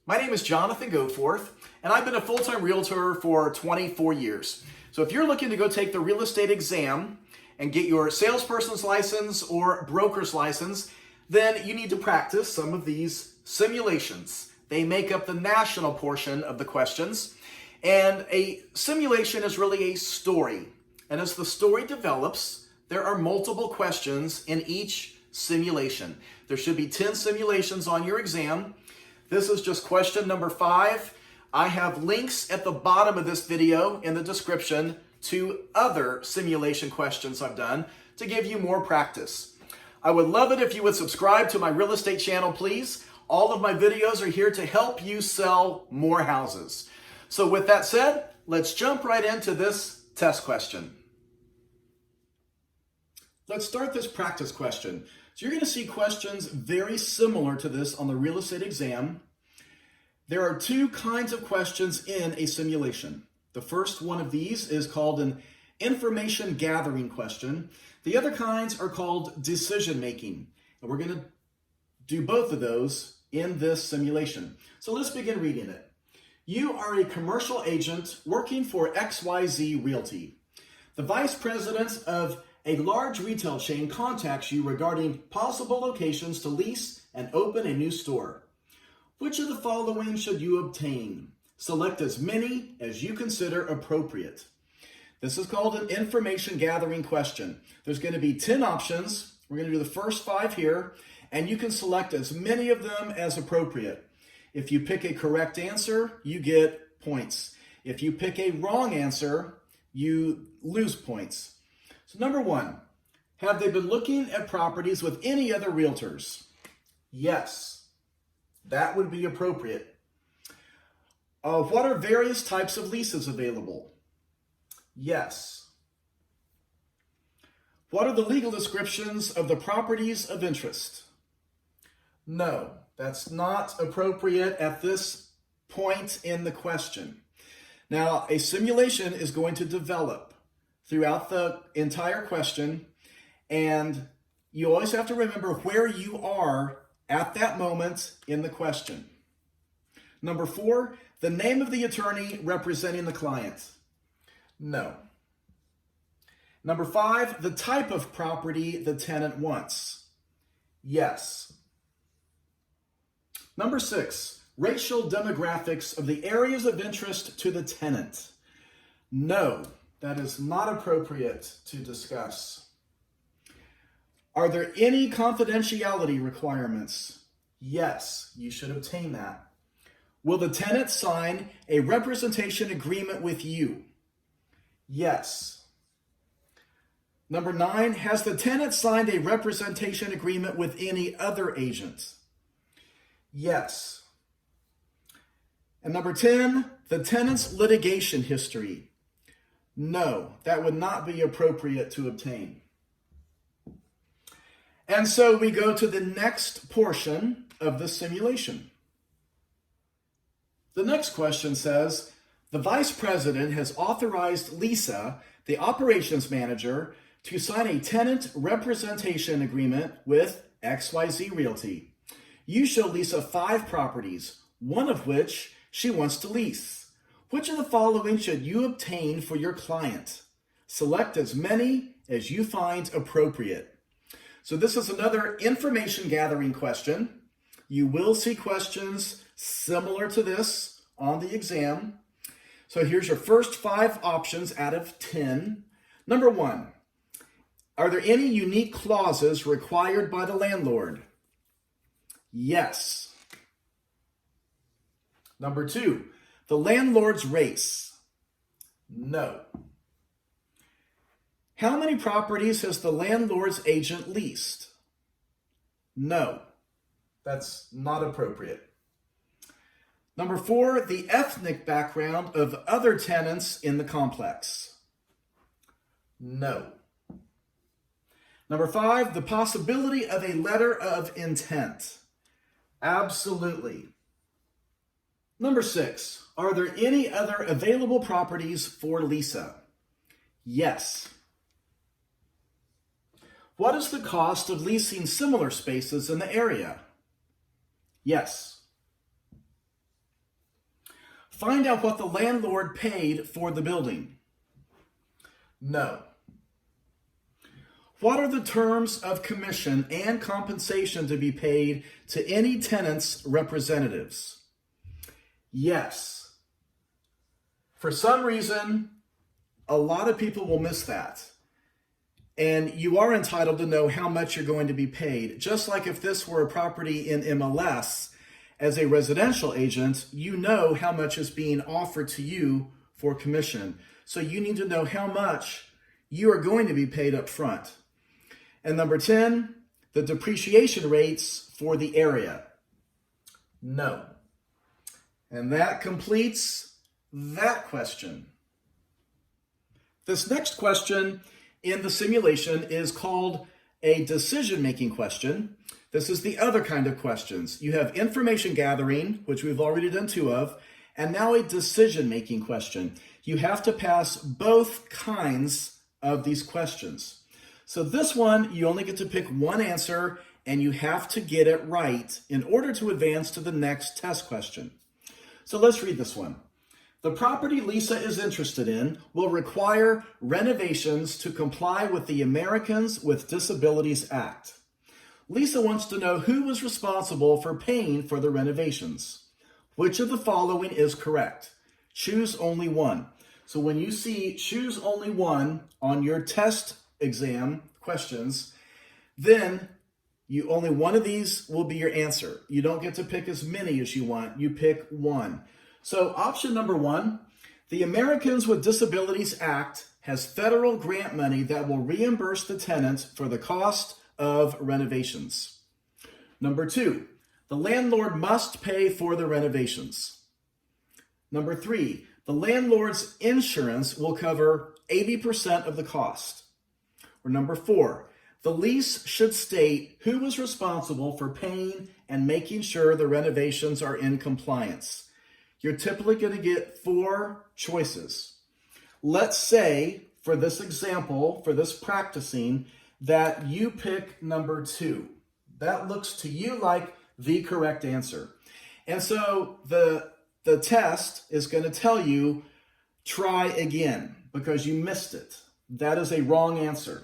My name is Jonathan Goforth, and I've been a full-time realtor for 24 years. So if you're looking to go take the real estate exam and get your salesperson's license or broker's license, then you need to practice some of these simulations. They make up the national portion of the questions. And a simulation is really a story. And as the story develops, there are multiple questions in each simulation. There should be 10 simulations on your exam. This is just question number 5. I have links at the bottom of this video in the description to other simulation questions I've done to give you more practice. I would love it if you would subscribe to my real estate channel, please. All of my videos are here to help you sell more houses. So with that said, let's jump right into this test question. Let's start this practice question. So you're going to see questions very similar to this on the real estate exam. There are 2 kinds of questions in a simulation. The first one of these is called an information gathering question. The other kinds are called decision making. And we're going to do both of those in this simulation. So let's begin reading it. You are a commercial agent working for XYZ Realty. The vice president of a large retail chain contacts you regarding possible locations to lease and open a new store. Which of the following should you obtain? Select as many as you consider appropriate. This is called an information gathering question. There's going to be 10 options. We're going to do the first 5 here, and you can select as many of them as appropriate. If you pick a correct answer, you get points. If you pick a wrong answer, you lose points. So number 1, have they been looking at properties with any other realtors? Yes, that would be appropriate. What are various types of leases available? Yes. What are the legal descriptions of the properties of interest? No, that's not appropriate at this point in the question. Now, a simulation is going to develop throughout the entire question, and you always have to remember where you are at that moment in the question. Number 4, the name of the attorney representing the client. No. Number 5, the type of property the tenant wants. Yes. Number 6, racial demographics of the areas of interest to the tenant. No, that is not appropriate to discuss. Are there any confidentiality requirements? Yes, you should obtain that. Will the tenant sign a representation agreement with you? Yes. Number 9, has the tenant signed a representation agreement with any other agent? Yes. And number 10, the tenant's litigation history. No, that would not be appropriate to obtain. And so we go to the next portion of the simulation. The next question says, the vice president has authorized Lisa, the operations manager, to sign a tenant representation agreement with XYZ Realty. You show Lisa 5 properties, one of which she wants to lease. Which of the following should you obtain for your client? Select as many as you find appropriate. So this is another information gathering question. You will see questions similar to this on the exam. So here's your first 5 options out of 10. Number 1, are there any unique clauses required by the landlord? Yes. Number 2, the landlord's race. No. How many properties has the landlord's agent leased? No. That's not appropriate. Number 4, the ethnic background of other tenants in the complex. No. Number 5, the possibility of a letter of intent. Absolutely. Number 6, are there any other available properties for Lisa? Yes. What is the cost of leasing similar spaces in the area? Yes. Find out what the landlord paid for the building. No. What are the terms of commission and compensation to be paid to any tenant's representatives? Yes. For some reason, a lot of people will miss that. And you are entitled to know how much you're going to be paid. Just like if this were a property in MLS, as a residential agent, you know how much is being offered to you for commission. So you need to know how much you are going to be paid up front. And number 10, the depreciation rates for the area. No. And that completes that question. This next question in the simulation is called a decision-making question. This is the other kind of questions. You have information gathering, which we've already done 2 of, and now a decision-making question. You have to pass both kinds of these questions. So this one, you only get to pick one answer, and you have to get it right in order to advance to the next test question. So let's read this one. The property Lisa is interested in will require renovations to comply with the Americans with Disabilities Act. Lisa wants to know who was responsible for paying for the renovations. Which of the following is correct? Choose only one. So when you see choose only one on your test exam questions, then only one of these will be your answer. You don't get to pick as many as you want. You pick one. So option number 1, the Americans with Disabilities Act has federal grant money that will reimburse the tenant for the cost of renovations. Number 2, the landlord must pay for the renovations. Number 3, the landlord's insurance will cover 80% of the cost. Or number 4, the lease should state who was responsible for paying and making sure the renovations are in compliance. You're typically going to get 4 choices. Let's say, for this example, for this practicing, that you pick number 2. That looks to you like the correct answer. And so the test is going to tell you, try again, because you missed it. That is a wrong answer.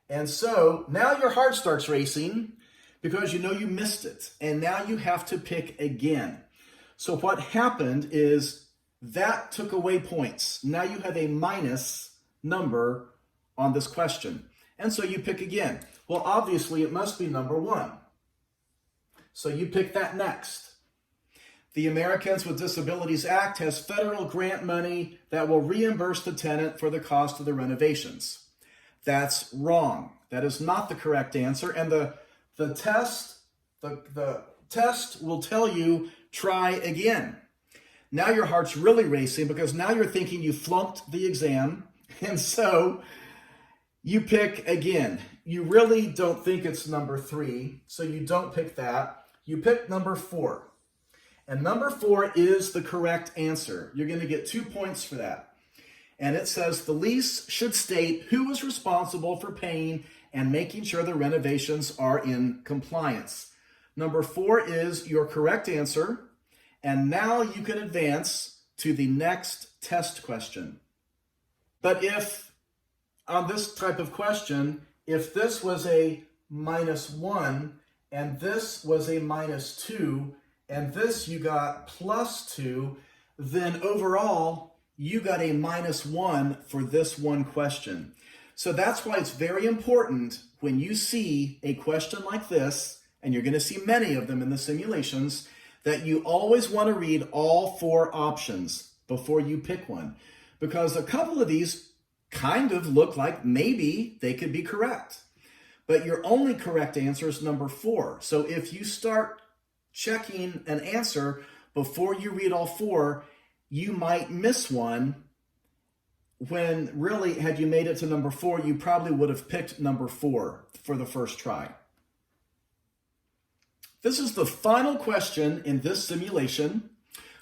And so now your heart starts racing because you know you missed it. And now you have to pick again. So what happened is that took away points. Now you have a minus number on this question. And so you pick again. Well, obviously it must be number 1. So you pick that next. The Americans with Disabilities Act has federal grant money that will reimburse the tenant for the cost of the renovations. That's wrong. That is not the correct answer. And the test will tell you, try again. Now your heart's really racing because now you're thinking you flunked the exam. And so you pick again. You really don't think it's number 3, so you don't pick that. You pick number 4. And number 4 is the correct answer. You're going to get 2 points for that. And it says the lease should state who was responsible for paying and making sure the renovations are in compliance. Number 4 is your correct answer. And now you can advance to the next test question. But if on this type of question, if this was a -1 and this was a -2 and this you got +2, then overall you got a -1 for this one question. So that's why it's very important when you see a question like this, and you're going to see many of them in the simulations, that you always want to read all 4 options before you pick one. Because a couple of these kind of look like maybe they could be correct. But your only correct answer is number 4. So if you start checking an answer before you read all 4, you might miss one when really, had you made it to number 4, you probably would have picked number 4 for the first try. This is the final question in this simulation.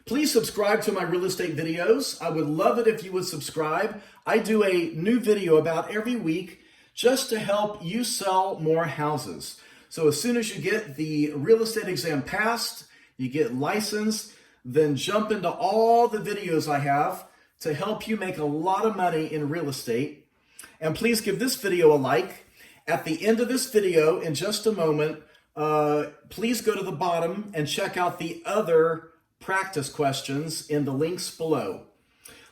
Please subscribe to my real estate videos. I would love it if you would subscribe. I do a new video about every week just to help you sell more houses. So as soon as you get the real estate exam passed, you get licensed, then jump into all the videos I have to help you make a lot of money in real estate. And please give this video a like. At the end of this video, in just a moment, please go to the bottom and check out the other practice questions in the links below.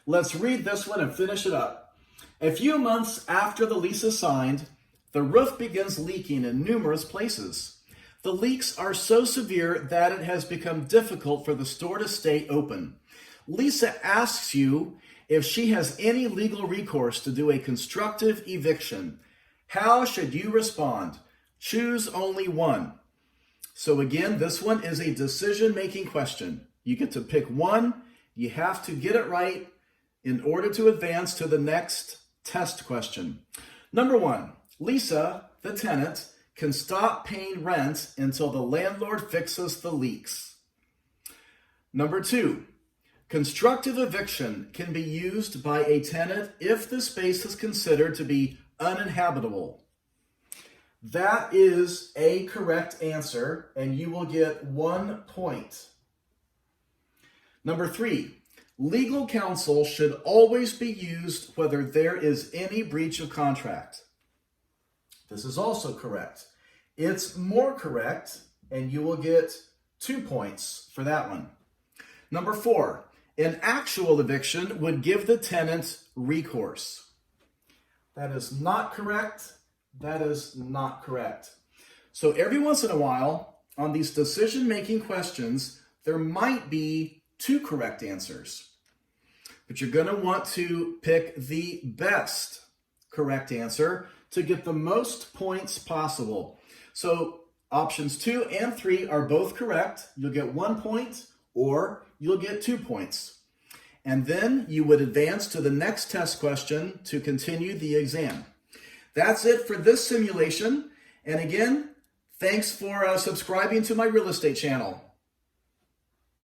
Let's read this one and finish it up. A few months after the lease is signed, the roof begins leaking in numerous places. The leaks are so severe that it has become difficult for the store to stay open. Lisa asks you if she has any legal recourse to do a constructive eviction. How should you respond? Choose only one. So again, this one is a decision-making question. You get to pick one. You have to get it right in order to advance to the next test question. Number one, Lisa, the tenant, can stop paying rent until the landlord fixes the leaks. Number two, constructive eviction can be used by a tenant if the space is considered to be uninhabitable. That is a correct answer, and you will get 1 point. Number three, legal counsel should always be used whether there is any breach of contract. This is also correct. It's more correct, and you will get 2 points for that one. Number four, an actual eviction would give the tenant recourse. That is not correct. That is not correct. So every once in a while, on these decision-making questions, there might be 2 correct answers. But you're going to want to pick the best correct answer to get the most points possible. So options 2 and 3 are both correct. You'll get 1 point or you'll get 2 points. And then you would advance to the next test question to continue the exam. That's it for this simulation. And again, thanks for subscribing to my real estate channel.